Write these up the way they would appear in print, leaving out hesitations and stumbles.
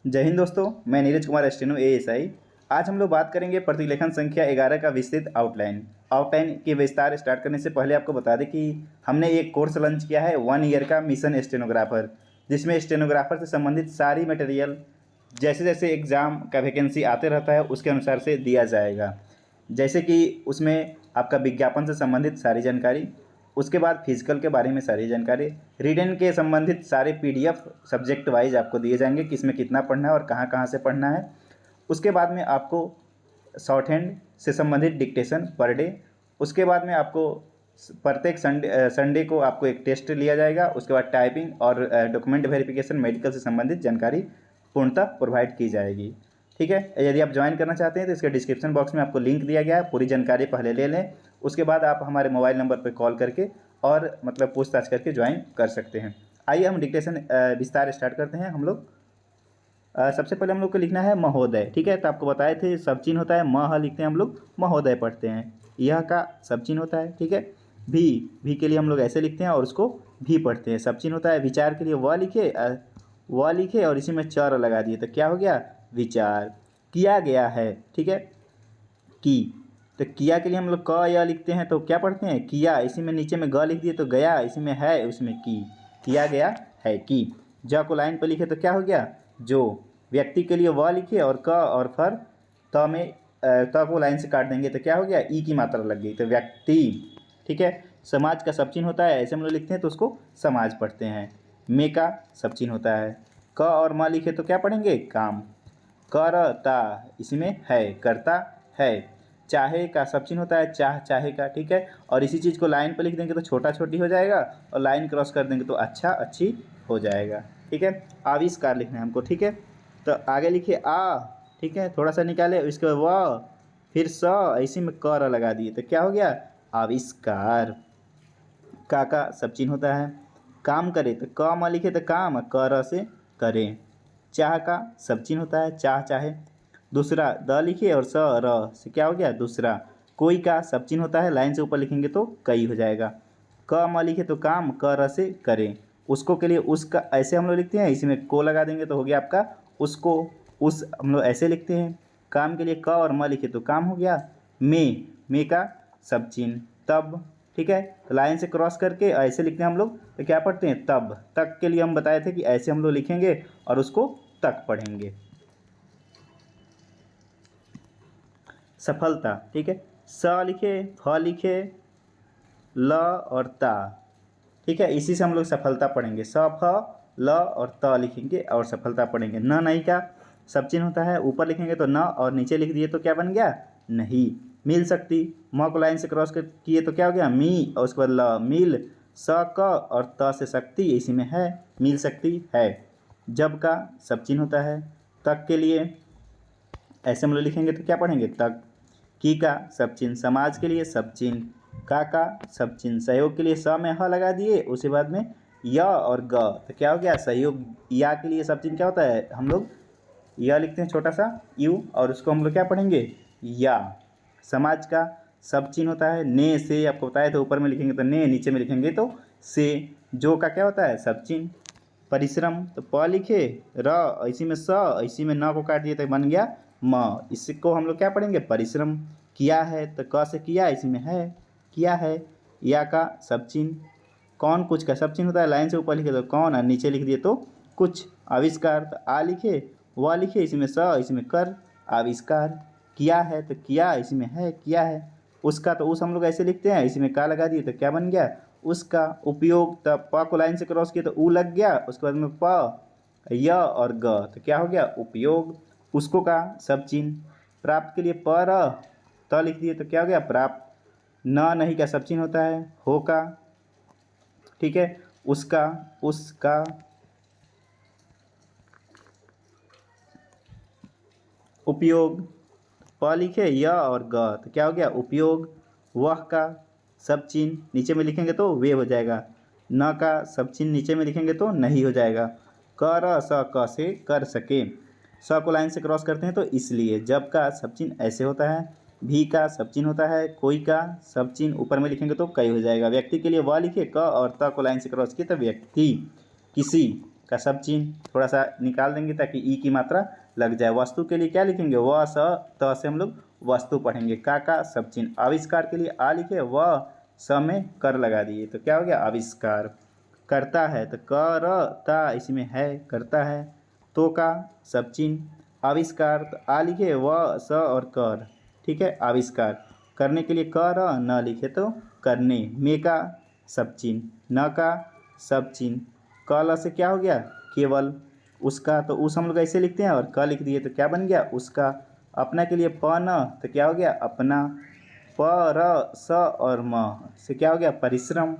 जय हिंद दोस्तों, मैं नीरज कुमार स्टेनो एएसआई। आज हम लोग बात करेंगे प्रतिलेखन संख्या 11 का विस्तृत आउटलाइन। आउटलाइन के विस्तार स्टार्ट करने से पहले आपको बता दें कि हमने एक कोर्स लॉन्च किया है 1 ईयर का मिशन स्टेनोग्राफर, जिसमें स्टेनोग्राफर से संबंधित सारी मटेरियल जैसे जैसे एग्ज़ाम का वैकेंसी आते रहता है उसके अनुसार से दिया जाएगा। जैसे कि उसमें आपका विज्ञापन से संबंधित सारी जानकारी, उसके बाद फिजिकल के बारे में सारी जानकारी, रिटन के संबंधित सारे पीडीएफ सब्जेक्ट वाइज आपको दिए जाएंगे कि इसमें कितना पढ़ना है और कहाँ कहाँ से पढ़ना है। उसके बाद में आपको शॉर्ट हैंड से संबंधित डिक्टेशन पर डे। उसके बाद में आपको प्रत्येक संडे को आपको एक टेस्ट लिया जाएगा। उसके बाद टाइपिंग और डॉक्यूमेंट वेरिफिकेशन, मेडिकल से संबंधित जानकारी पूर्णतः प्रोवाइड की जाएगी। ठीक है, यदि आप ज्वाइन करना चाहते हैं तो इसके डिस्क्रिप्शन बॉक्स में आपको लिंक दिया गया है, पूरी जानकारी पहले ले लें। उसके बाद आप हमारे मोबाइल नंबर पर कॉल करके और पूछताछ करके ज्वाइन कर सकते हैं। आइए हम डिक्टेशन विस्तार स्टार्ट करते हैं। हम लोग सबसे पहले हम लोग को लिखना है महोदय। ठीक है, तो आपको बताए थे सब चिन्ह होता है, मह लिखते हैं हम लोग, महोदय पढ़ते हैं। यह का सब चिन्ह होता है। ठीक है, भी के लिए हम लोग ऐसे लिखते हैं और उसको भी पढ़ते हैं, सब चिन्ह होता है। विचार के लिए व लिखे और इसी में चर लगा दिए तो क्या हो गया, विचार। किया गया है, ठीक है, की, तो किया के लिए हम लोग क या लिखते हैं तो क्या पढ़ते हैं, किया, इसी में नीचे में ग लिख दिए तो गया, इसी में है उसमें की, किया गया है की। ज को लाइन पर लिखे तो क्या हो गया, जो। व्यक्ति के लिए व लिखे और क और फर, त में त को लाइन से काट देंगे तो क्या हो गया, ई की मात्रा लग गई तो व्यक्ति। ठीक है, समाज का सब चिन्ह होता है, ऐसे हम लोग लिखते हैं तो उसको समाज पढ़ते हैं। में का सब चिन्ह होता है। क और म लिखे तो क्या पढ़ेंगे, काम। करता, इसी में है, करता है। चाहे का सब चिन्ह होता है, चाहे का। ठीक है, और इसी चीज़ को लाइन पर लिख देंगे तो छोटा छोटी हो जाएगा और लाइन क्रॉस कर देंगे तो अच्छा अच्छी हो जाएगा। ठीक है, आविष्कार लिखना है हमको। ठीक है, तो आगे लिखिए आ, ठीक है, थोड़ा सा निकाले, इसके बाद व, फिर स, इसी में कर लगा दिए तो क्या हो गया, आविष्कार। का सब चिन्ह होता है। काम करे तो क म लिखे तो काम, कर से करें। चाह का सब चिन्ह होता है, चाहे। दूसरा द लिखिए और स र से क्या हो गया, दूसरा। कोई का सब चिन्ह होता है, लाइन से ऊपर लिखेंगे तो कई हो जाएगा। क म लिखे तो काम, कर से करें। उसको के लिए उसका ऐसे हम लोग लिखते हैं, इसमें को लगा देंगे तो हो गया आपका उसको। उस हम लोग ऐसे लिखते हैं। काम के लिए क और म लिखे तो काम हो गया। में का सब चिन्ह, तब। ठीक है, तो लाइन से क्रॉस करके ऐसे लिखते हैं हम लोग तो क्या पढ़ते हैं, तब। तक के लिए हम बताए थे कि ऐसे हम लोग लिखेंगे और उसको तक पढ़ेंगे। सफलता, ठीक है, स लिखे, फ लिखे, ल और ता। ठीक है, इसी से हम लोग सफलता पढ़ेंगे। स फ ल और त लिखेंगे और सफलता पढ़ेंगे। न नहीं का सब चिन्ह होता है, ऊपर लिखेंगे तो न और नीचे लिख दिए तो क्या बन गया, नहीं। मिल सकती, म को लाइन से क्रॉस कर किए तो क्या हो गया, मी, और उसके बाद ल, मिल। स क और त से शक्ति, इसी में है, मिल सकती है। जब का सब चिन्ह होता है। तक के लिए ऐसे हम लोग लिखेंगे तो क्या पढ़ेंगे, तक। की का सब चिन्ह, समाज के लिए सब चिन्ह। का सब चिन्ह, सहयोग के लिए स में ह लगा दिए, उसके बाद में य और ग तो क्या हो गया, सहयोग। या के लिए सब चिन्ह क्या होता है, हम लोग य लिखते हैं छोटा सा यू और उसको हम लोग क्या पढ़ेंगे, या। समाज का सब चिन्ह होता है। ने से आपको बताया तो ऊपर में लिखेंगे तो ने, नीचे में लिखेंगे तो से। जो का क्या होता है, सब चिन्ह। परिश्रम तो प लिखे, र, इसी में स, इसी में न को काट दिए तो बन गया म। इसको हम लोग क्या पढ़ेंगे, परिश्रम। किया है तो क से किया, इसी में है, किया है। या का सब चिन्ह। कौन कुछ का सब चिन्ह होता है, लाइन से ऊपर लिखे तो कौन और नीचे लिख दिए तो कुछ। आविष्कार तो आ लिखे, व लिखे, इसी में स, इसी में कर, आविष्कार। किया है तो किया, इसी में है, किया है। उसका तो उस हम लोग ऐसे लिखते हैं, इसी में का लगा दिए तो क्या बन गया, उसका। उपयोग, तब प को लाइन से क्रॉस किया तो ऊ लग गया, उसके बाद में प, य और ग तो क्या हो गया, उपयोग। उसको का सब चिन्ह। प्राप्त के लिए पर त लिख दिए तो क्या हो गया, प्राप्त। न नहीं का सब चिन्ह होता है। हो का, ठीक है, उसका, उसका। उपयोग, प लिखे, य और ग तो क्या हो गया, उपयोग। वह का सब चिन्ह, नीचे में लिखेंगे तो वे हो जाएगा। न का सब चिन्ह नीचे में लिखेंगे तो नहीं हो जाएगा। कर स, क से कर सके। स को लाइन से क्रॉस करते हैं तो इसलिए। जब का सब चिन्ह ऐसे होता है। भी का सब चिन्ह होता है। कोई का सब चिन्ह ऊपर में लिखेंगे तो कई हो जाएगा। व्यक्ति के लिए व लिखे, क और त को लाइन से क्रॉस किए तो व्यक्ति। किसी का सब चिन्ह थोड़ा सा निकाल देंगे ताकि ई की मात्रा लग जाए। वस्तु के लिए क्या लिखेंगे, व स त से हम लोग वस्तु पढ़ेंगे। का सब चिन्ह। आविष्कार के लिए आ लिखे, व स में कर लगा दिए तो क्या हो गया आविष्कार। करता है तो करता इसमें है करता है। तो का सब चिन्ह। आविष्कार तो आ लिखे, व स और कर, ठीक है आविष्कार। करने के लिए कर न लिखे तो करने। में का सब चिन्ह, न का सब चिन्ह। कल से क्या हो गया केवल। उसका तो उस हम लोग ऐसे लिखते हैं और क लिख दिए तो क्या बन गया उसका। अपना के लिए प न तो क्या हो गया अपना। प र स और म से क्या हो गया परिश्रम।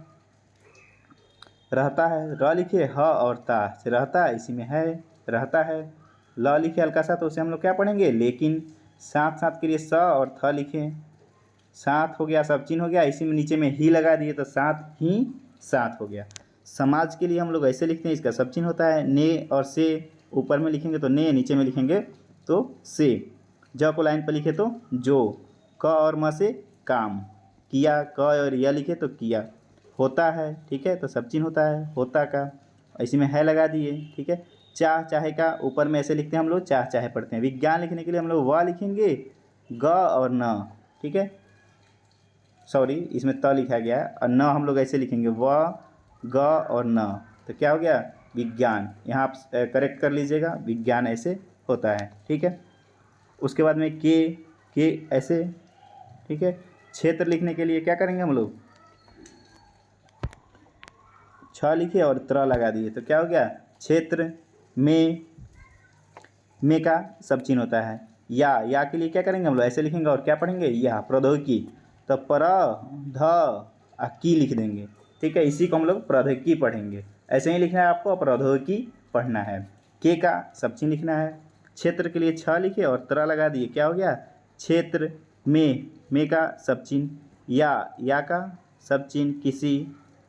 रहता है र लिखे, ह और ता से रहता इसी में है रहता है। ल लिखे हल्का सा तो उसे हम लोग क्या पढ़ेंगे लेकिन। साथ साथ के लिए स और थ लिखे, साथ हो गया सब चिन्ह हो गया, इसी में नीचे में ही लगा दिए तो साथ ही साथ हो गया। समाज के लिए हम लोग ऐसे लिखते हैं, इसका सब चिन्ह होता है ने और से। ऊपर में लिखेंगे तो ने, नीचे में लिखेंगे तो से। ज को लाइन पर लिखे तो जो। क और म से काम। किया क और या लिखे तो किया। होता है ठीक है तो सब चिन्ह होता है होता का, इसी में है लगा दिए ठीक है। चाह चाहे का ऊपर में ऐसे लिखते हैं हम लोग, चाह चाहे पढ़ते हैं। विज्ञान लिखने के लिए हम लोग व लिखेंगे, ग और न, ठीक है सॉरी इसमें त लिखा गया है और न हम लोग ऐसे लिखेंगे व ग और न तो क्या हो गया विज्ञान। यहाँ आप करेक्ट कर लीजिएगा, विज्ञान ऐसे होता है ठीक है। उसके बाद में के ऐसे ठीक है। क्षेत्र लिखने के लिए क्या करेंगे हम लोग, छ लिखे और त्र लगा दिए तो क्या हो गया क्षेत्र। में का सब चिन्ह होता है। या के लिए क्या करेंगे हम लोग ऐसे लिखेंगे और क्या पढ़ेंगे या प्रौद्योगिकी तो पर ध की लिख देंगे ठीक है। इसी को हम लोग प्रौद्योगिकी पढ़ेंगे। ऐसे ही लिखना है आपको, प्रौद्योगिकी पढ़ना है। के का सब चिन्ह लिखना है। क्षेत्र के लिए छ लिखे और त्र लगा दिए क्या हो गया क्षेत्र। में का सब चिन्ह। या का सब चिन्ह किसी,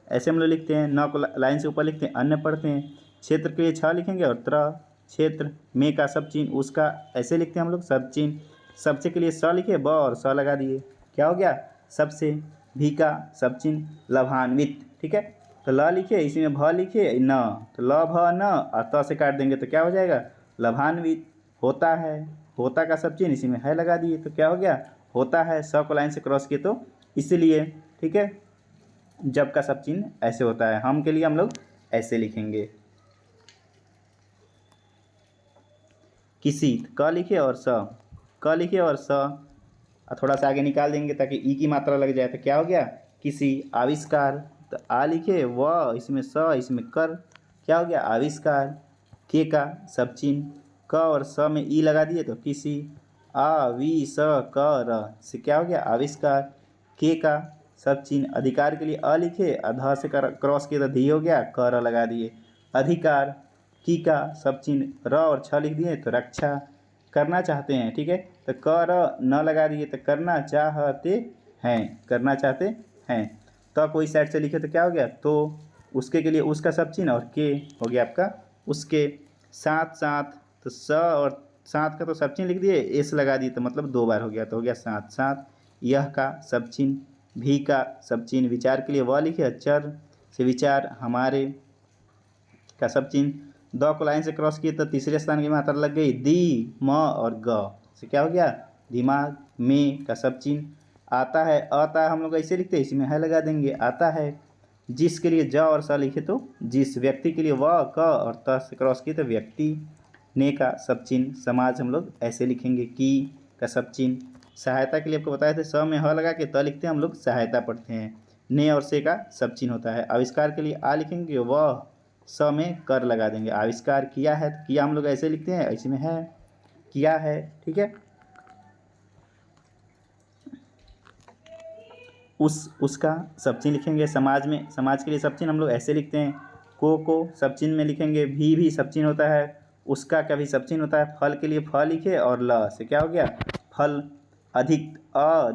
ऐसे हम लोग लिखते हैं। न को लाइन से ऊपर लिखते हैं, अन्य पढ़ते हैं। क्षेत्र के लिए छ लिखेंगे और त्र क्षेत्र। में का सब चिन्ह उसका ऐसे लिखते हैं हम लोग सब चिन्ह। सबसे के लिए स लिखे ब और स लगा दिए क्या हो गया सबसे। भी का सब चिन्ह लाभान्वित ठीक है। तो ल लिखे इसी में भ लिखे न तो ल भ न और त से काट देंगे तो क्या हो जाएगा लाभान्वित। होता है होता का सब चिन्ह इसी में है लगा दिए तो क्या हो गया होता है। स को लाइन से क्रॉस किए तो इसीलिए ठीक है। जब का सब चिन्ह ऐसे होता है, हम के लिए हम लोग ऐसे लिखेंगे। किसी क लिखे और स, क लिखे और स थोड़ा सा आगे निकाल देंगे ताकि ई की मात्रा लग जाए तो क्या हो गया किसी। आविष्कार तो आ लिखे व इसमें स इसमें कर क्या हो गया आविष्कार। के का सब चिन्ह, क और स में ई लगा दिए तो किसी। स कर से क्या हो गया आविष्कार। के का सब चिन्ह। अधिकार के लिए अ लिखे, अध से क्रॉस किए तो धी हो गया, कर लगा दिए अधिकार। की का सब चिन्ह र और छ लिख दिए तो रक्षा। करना चाहते हैं ठीक है तो कर न लगा दिए तो करना चाहते हैं, करना चाहते हैं। तो कोई साइड से लिखे तो क्या हो गया तो। उसके लिए उसका सब चिन्ह और के हो गया आपका उसके। साथ साथ तो स और साथ का तो सब चिन्ह लिख दिए, एस लगा दिए तो मतलब दो बार हो गया तो हो गया साथ साथ। यह का सब चिन्ह। भी का सब चिन्ह। विचार के लिए व लिखे, चर से विचार। हमारे का सब चिन्ह। द को लाइन से क्रॉस किए तो तीसरे स्थान की मात्रा लग गई दी म और ग से क्या हो गया दिमाग। में का सब चिन्ह। आता है आता है हम लोग ऐसे लिखते हैं, इसमें है लगा देंगे आता है। जिस के लिए ज और स लिखे तो जिस। व्यक्ति के लिए व क और त से क्रॉस किए तो व्यक्ति। ने का सब चिन्ह। समाज हम लोग ऐसे लिखेंगे की का सब चिन्ह। सहायता के लिए आपको बताए थे स में ह लगा के त लिखते हैं हम लोग सहायता पढ़ते हैं। ने और से का सब चिन्ह होता है। आविष्कार के लिए आ लिखेंगे व स में कर लगा देंगे। आविष्कार किया है तो किया हम लोग ऐसे लिखते हैं, ऐसे में है किया है ठीक है। उसका सब चिन्ह लिखेंगे। समाज में समाज के लिए सब चिन्ह हम लोग ऐसे लिखते हैं। को सब चिन्ह में लिखेंगे। भी सब चिन्ह होता है। उसका का भी सब चिन्ह होता है। फल के लिए फ लिखे और ल से क्या हो गया फल। अधिक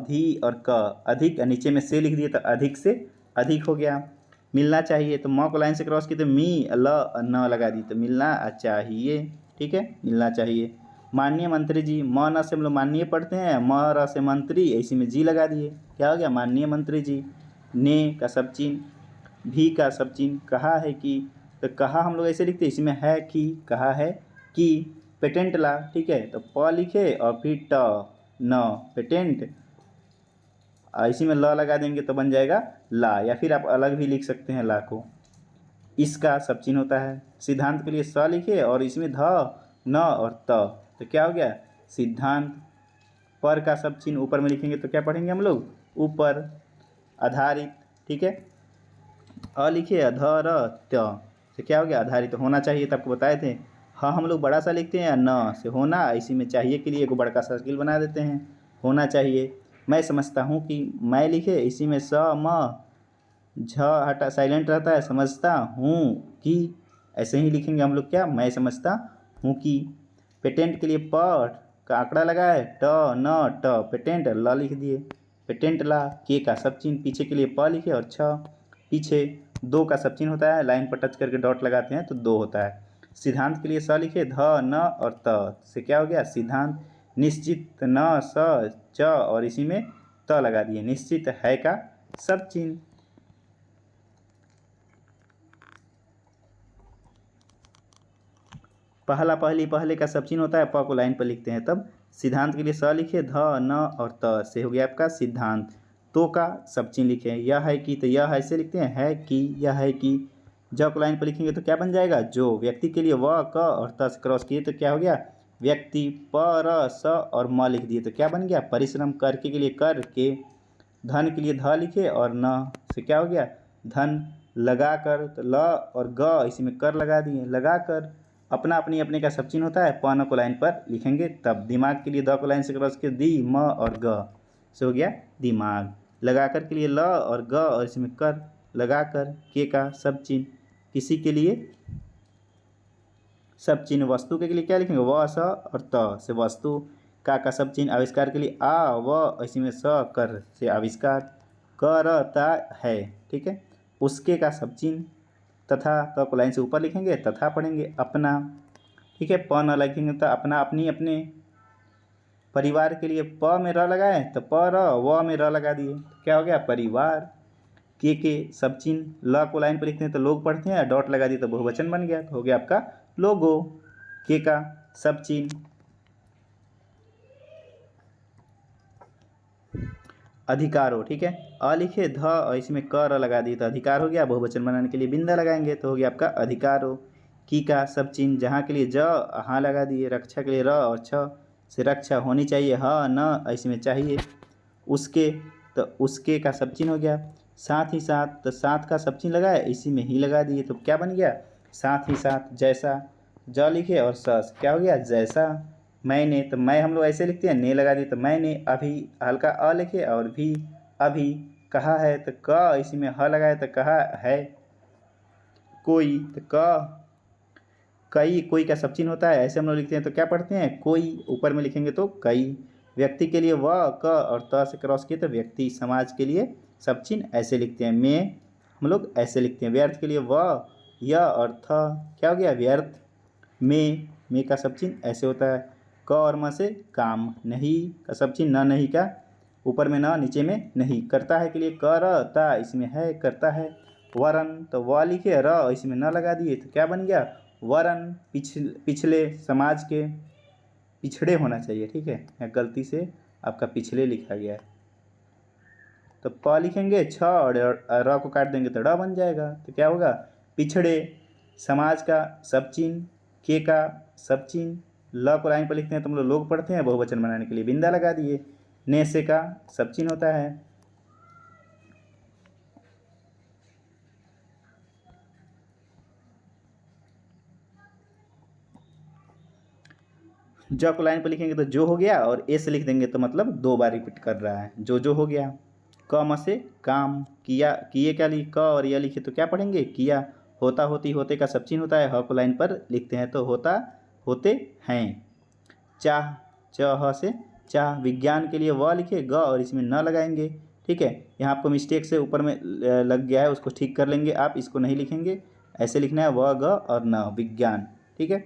धी और क अधिक, नीचे में से लिख दिए तो अधिक से अधिक हो गया। मिलना चाहिए तो म को लाइन से क्रॉस किए तो मी ल न लगा दी तो मिलना चाहिए ठीक है मिलना चाहिए। माननीय मंत्री जी, म न से हम लोग माननीय पढ़ते हैं, म र से मंत्री, इसी में जी लगा दिए क्या हो गया माननीय मंत्री जी। ने का सब चिन्ह। भी का सब चिन्ह। कहा है कि तो कहा हम लोग ऐसे लिखते हैं, इसमें है कि, कहा है कि पेटेंट ला, ठीक है। तो प लिखे और फिर ट न पेटेंट, इसी में ल लगा देंगे तो बन जाएगा ला, या फिर आप अलग भी लिख सकते हैं ला को। इसका सब चिन्ह होता है। सिद्धांत के लिए स लिखे और इसमें ध न और त, तो क्या हो गया सिद्धांत। पर का सब चिन्ह ऊपर में लिखेंगे तो क्या पढ़ेंगे हम लोग, ऊपर। आधारित, ठीक है। अ लिखे अधर त, तो क्या हो गया आधारित, होना चाहिए, तो आपको बताए थे। हाँ हम लोग बड़ा सा लिखते हैं या न से होना, इसी में चाहिए के लिए एक बड़ा सा सर्किल बना देते हैं, होना चाहिए। मैं समझता हूँ कि, मैं लिखे इसी में स म झ हटा साइलेंट रहता है, समझता हूँ कि, ऐसे ही लिखेंगे हम लोग, क्या मैं समझता हूँ कि। पेटेंट के लिए प का आंकड़ा लगा है, ट न ट पेटेंट ल लिख दिए, पेटेंट ला। के का सब चिन्ह पीछे के लिए प लिखे और छ पीछे दो का सब चिन्ह होता है, लाइन पर टच करके डॉट लगाते हैं तो दो होता है। सिद्धांत के लिए स लिखे ध न और त से क्या हो गया सिद्धांत। निश्चित न स च और इसी में त लगा दिए, निश्चित है का सब चिन्ह। पहला पहली पहले का सब चिन्ह होता है, प को लाइन पर लिखते हैं तब। सिद्धांत के लिए स लिखे ध न और त से हो गया आपका सिद्धांत। तो का सब चिन्ह लिखे, यह है कि, तो यह ऐसे लिखते हैं है कि, यह है कि। ज को लाइन पर लिखेंगे तो क्या बन जाएगा जो। व्यक्ति के लिए व क और त से क्रॉस किए तो क्या हो गया व्यक्ति। प र स और म लिख दिए तो क्या बन गया परिश्रम। करके के लिए कर के। धन के लिए ध लिखे और न से क्या हो गया धन। लगा कर तो ल और ग इसी में कर लगा दिए, लगा कर। अपना अपनी अपने का सब चिन्ह होता है, प न को लाइन पर लिखेंगे तब। दिमाग के लिए द को लाइन से क्रॉस के दी म और ग से हो गया दिमाग। लगाकर के लिए ल और ग और इसमें कर लगाकर। के का सब चिन्ह किसी के लिए सब चिन्ह। वस्तु के लिए क्या लिखेंगे व स और त से वस्तु। का सब चिन्ह आविष्कार के लिए आ व इसी में स कर से आविष्कार। करता है, ठीक है। उसके का सब चिन्ह तथा, तो को लाइन से ऊपर लिखेंगे तथा पढ़ेंगे अपना, ठीक है। प न लिखेंगे तो अपना अपनी अपने। परिवार के लिए प में र लगाए तो प र व में र लगा दिए, क्या हो गया परिवार। के सब चिन्ह ल को लाइन पर लिखते हैं तो लोग पढ़ते हैं, डॉट लगा दिए तो बहुवचन बन गया, तो हो गया आपका लोगो। के का सब चिन्ह अधिकारो, ठीक है। अ लिखे ध और इसमें क र लगा दिए तो अधिकार हो गया। बहुवचन बनाने के लिए बिंदा लगाएंगे तो हो गया आपका अधिकारो। की का सब चिन्ह जहाँ के लिए ज हाँ लगा दिए। रक्षा के लिए र और छ से रक्षा होनी चाहिए, ह न इसमें चाहिए। उसके तो उसके का सब चिन्ह हो गया। साथ ही साथ तो साथ का सब चिन्ह लगाए इसी में ही लगा दिए तो क्या बन गया साथ ही साथ। जैसा ज लिखे और स क्या हो गया जैसा। मैंने तो मैं हम लोग ऐसे लिखते हैं, ने लगा दिए तो मैंने। अभी हल्का अ लिखे और भी अभी। कहा है तो क इसी में ह लगाए तो कहा है। कोई तो क। कई कोई का सब चिन्ह होता है, ऐसे हम लोग लिखते हैं तो क्या पढ़ते हैं कोई, ऊपर में लिखेंगे तो कई। व्यक्ति के लिए व क और त से क्रॉस किए तो व्यक्ति। समाज के लिए सब चिन्ह ऐसे लिखते हैं, में हम लोग ऐसे लिखते हैं। व्यर्थ के लिए व य और थ क्या हो गया व्यर्थ। में का सब चिन्ह ऐसे होता है। क और म से काम। नहीं का सब चिन्ह न नहीं का, ऊपर में न नीचे में नहीं। करता है के लिए करता इसमें है करता है। वरन तो व लिखे र इसमें न लगा दिए तो क्या बन गया वरन। पिछले समाज के पिछड़े होना चाहिए, ठीक है, यहाँ गलती से आपका पिछले लिखा गया है। तो प लिखेंगे छ और र को काट देंगे तो ड बन जाएगा, तो क्या होगा पिछड़े। समाज का सब चिन्ह। के का सब चिन्ह। ल को लाइन पर लिखते हैं तो हम लोग पढ़ते हैं, बहुवचन बनाने के लिए बिंदा लगा दिए। ने से का सब चिन्ह होता है। ज को लाइन पर लिखेंगे तो जो हो गया, और ए से लिख देंगे तो मतलब दो बार रिपीट कर रहा है, जो हो गया। क म से काम। किया किए क्या लिख क और यह लिखे तो क्या पढ़ेंगे किया। होता होती होते का सब चिन्ह होता है, ह को लाइन पर लिखते हैं तो होता होते हैं। चाह च ह से चाह। विज्ञान के लिए व लिखे ग और इसमें न लगाएंगे, ठीक है। यहाँ आपको मिस्टेक से ऊपर में लग गया है, उसको ठीक कर लेंगे आप, इसको नहीं लिखेंगे, ऐसे लिखना है व ग और न विज्ञान, ठीक है।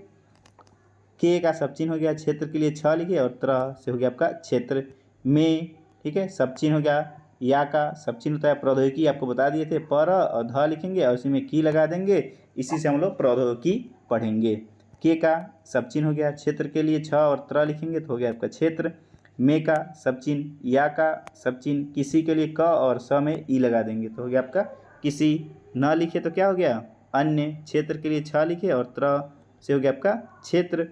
के का सब चिन्ह हो गया। क्षेत्र के लिए छ लिखे और त्र से हो गया आपका क्षेत्र में, ठीक है। सब चिन्ह हो गया। या का सब चिन्ह होता है प्रौद्योगिकी, आपको बता दिए थे। पर और ध लिखेंगे और उसी में की लगा देंगे, इसी से हम लोग प्रौद्योगिकी पढ़ेंगे। के का सब चिन्ह हो गया, क्षेत्र के लिए छ और त्र लिखेंगे तो हो गया आपका क्षेत्र। में का सब चिन्ह, या का सब चिन्ह, किसी के लिए क और स में ई लगा देंगे तो हो गया आपका किसी। न लिखे तो क्या हो गया अन्य, क्षेत्र के लिए छ लिखे और त्र से हो गया आपका क्षेत्र।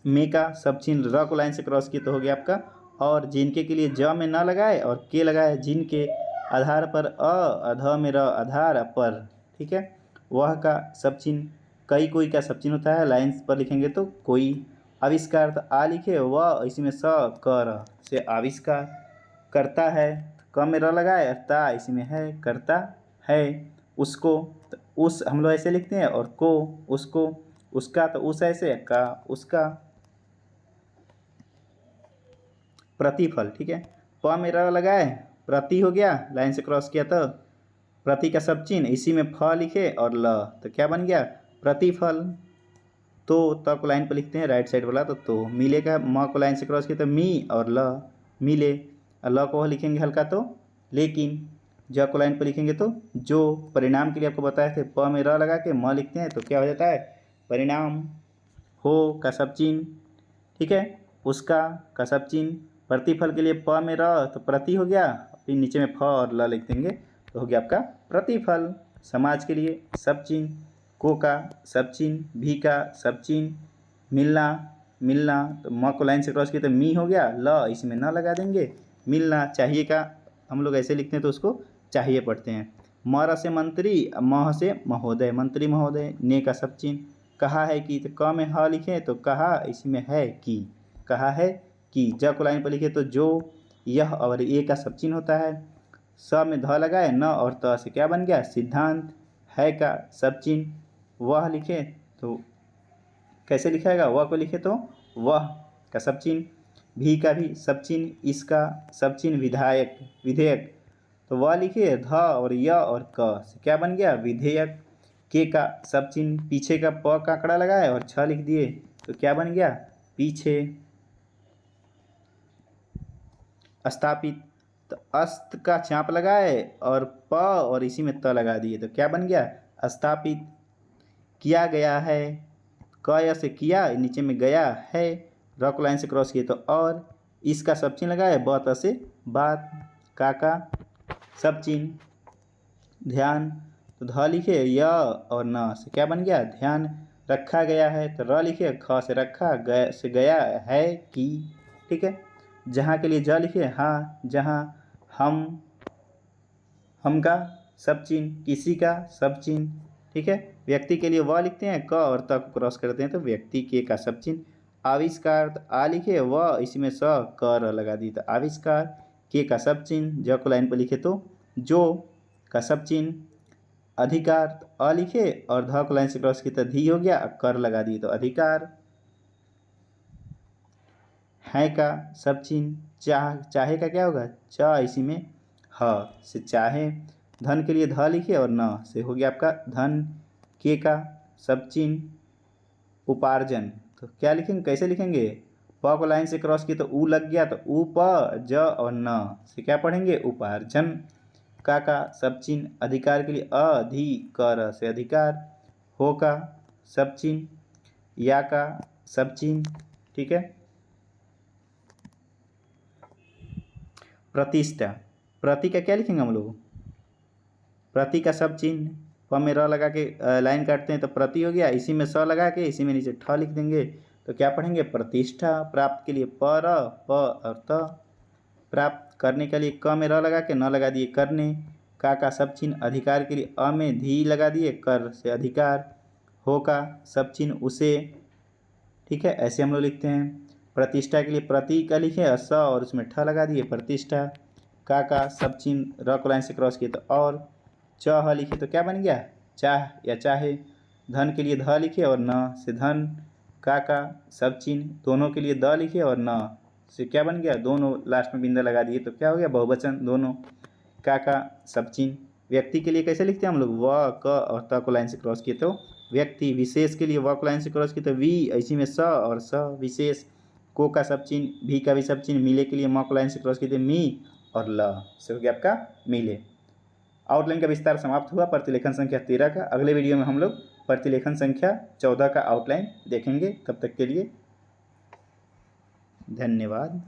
में का सब चिन्ह, र को लाइन से क्रॉस किए तो हो गया आपका और। जिनके के लिए ज में न लगाए और के लगाए, जिनके आधार पर अध में र आधार पर, ठीक है। वह का सब चिन्ह, कई कोई का सब चिन्ह होता है, लाइन पर लिखेंगे तो कोई। आविष्कार तो आ लिखे, वह इसी में स कर से आविष्कार। करता है, क में र लगाए, ता इसी में है करता है। उसको तो उस हम लोग ऐसे लिखते हैं, और को उसको, उसका तो उस ऐसे, का उसका। प्रतिफल, ठीक है। प में र लगाए, प्रति हो गया, लाइन से क्रॉस किया तो प्रति का सब चिन्ह, इसी में फ लिखे और ल तो क्या बन गया प्रतिफल। तो त को लाइन पर लिखते हैं राइट साइड वाला तो मिलेगा। म को लाइन से क्रॉस किया तो मी और ल मिले, और ल को लिखेंगे हल्का तो लेकिन। ज को लाइन पर लिखेंगे तो जो। परिणाम के लिए आपको बताए थे प में र लगा के म लिखते हैं तो क्या हो जाता है परिणाम। हो का सब चिन्ह, ठीक है, उसका का सब चिन्ह। प्रतिफल के लिए प में र तो प्रति हो गया, फिर नीचे में फ और ल लिख देंगे तो हो गया आपका प्रतिफल। समाज के लिए सब चिन्ह, को का सब चिन्ह, भी का सब चिन्ह। मिलना, मिलना तो म को लाइन से क्रॉस किया तो मी हो गया, ल इसमें न लगा देंगे। मिलना, चाहिए का हम लोग ऐसे लिखते हैं तो उसको चाहिए पढ़ते हैं। मर से मंत्री, मह से महोदय, मंत्री महोदय। ने का सब चिन्ह, कहा है कि तो क में ह लिखे तो कहा, इसी में है कि, कहा है कि। ज को लाइन पर लिखे तो जो, यह और ए का सब चिन्ह होता है। स में ध लगाए, न और त से क्या बन गया सिद्धांत। है का सब चिन्ह, वह लिखे तो कैसे लिखाएगा, वह को लिखे तो वह का सब चिन्ह। भी का भी सब चिन्ह, इसका सब चिन्ह विधायक, विधेयक तो वह लिखे ध और य और क से क्या बन गया विधेयक। के का सब चिन्ह, पीछे का प का आंकड़ा लगाए और छ लिख दिए तो क्या बन गया पीछे। स्थापित तो अस्त का चाप लगाए और प और इसी में त लगा दिए तो क्या बन गया स्थापित। किया गया है, क या से किया, नीचे में गया है, र को लाइन से क्रॉस किए तो और। इसका सब चिन्ह लगाए, ब त से बात। का सब चिन्ह, ध्यान तो ध लिखे य और न से क्या बन गया ध्यान। रखा गया है तो र लिखे, ख से रखा, गया से गया है कि, ठीक है। जहाँ के लिए ज लिखे हाँ, जहाँ। हम का सब चिन्ह, किसी का सब चिन्ह, ठीक है। व्यक्ति के लिए व लिखते हैं, क और त को क्रॉस करते हैं तो व्यक्ति के का सब चिन्ह। आविष्कार तो आ लिखे, व इसी में स कर लगा दी तो आविष्कार। के का सब चिन्ह, ज को लाइन पर लिखे तो जो का सब चिन्ह। अधिकार तो अ लिखे और ध को लाइन से क्रॉस किया तो धी हो गया, कर लगा दिए तो अधिकार। है का सब चिन्ह, चाहे का क्या होगा च, इसी में ह से चाहे। धन के लिए ध लिखे और न से हो गया आपका धन। के का सब चिन्ह, उपार्जन तो क्या लिखेंगे कैसे लिखेंगे, प को लाइन से क्रॉस किए तो ऊ लग गया तो ऊ प, ज और न से क्या पढ़ेंगे उपार्जन। का सब चिन्ह, अधिकार के लिए अधिकार से अधिकार। हो का सब चिन्ह, या का सब चिन्ह, ठीक है। प्रतिष्ठा, प्रति का क्या लिखेंगे हम लोग, प्रति का सब चिन्ह, प में र लगा के लाइन काटते हैं तो प्रति हो गया, इसी में स लगा के इसी में नीचे ठ लिख देंगे तो क्या पढ़ेंगे प्रतिष्ठा। प्राप्त के लिए पर, प और त। प्राप्त करने के लिए क में र लगा के न लगा दिए करने। का सब चिन्ह, अधिकार के लिए अ में धी लगा दिए, कर से अधिकार। हो का सब चिन्ह उसे, ठीक है, ऐसे हम लोग लिखते हैं। प्रतिष्ठा के लिए प्रति का लिखे स और उसमें ठ लगा दिए प्रतिष्ठा। का सब चिन्ह, र को लाइन से क्रॉस किए तो और। च लिखे तो क्या बन गया चाह या चाहे। धन के लिए ध लिखे और न से धन। का सब चिन्ह, दोनों के लिए द लिखे और न से क्या बन गया दोनों, लास्ट में बिंदा लगा दिए तो क्या हो गया बहुवचन दोनों। का सब चिन्ह, व्यक्ति के लिए कैसे लिखते हैं हम लोग व क और त को लाइन से क्रॉस किए तो व्यक्ति। विशेष के लिए व को लाइन से क्रॉस किए तो वी, इसी में स और स विशेष। को का सब चिन्ह, भी का भी सब चिन्ह। मिले के लिए म को लाइन से क्रॉस किए थे मी और ल से हो गया आपका मिले। आउटलाइन का विस्तार समाप्त हुआ प्रतिलेखन संख्या 13 का। अगले वीडियो में हम लोग प्रतिलेखन संख्या 14 का आउटलाइन देखेंगे। तब तक के लिए धन्यवाद।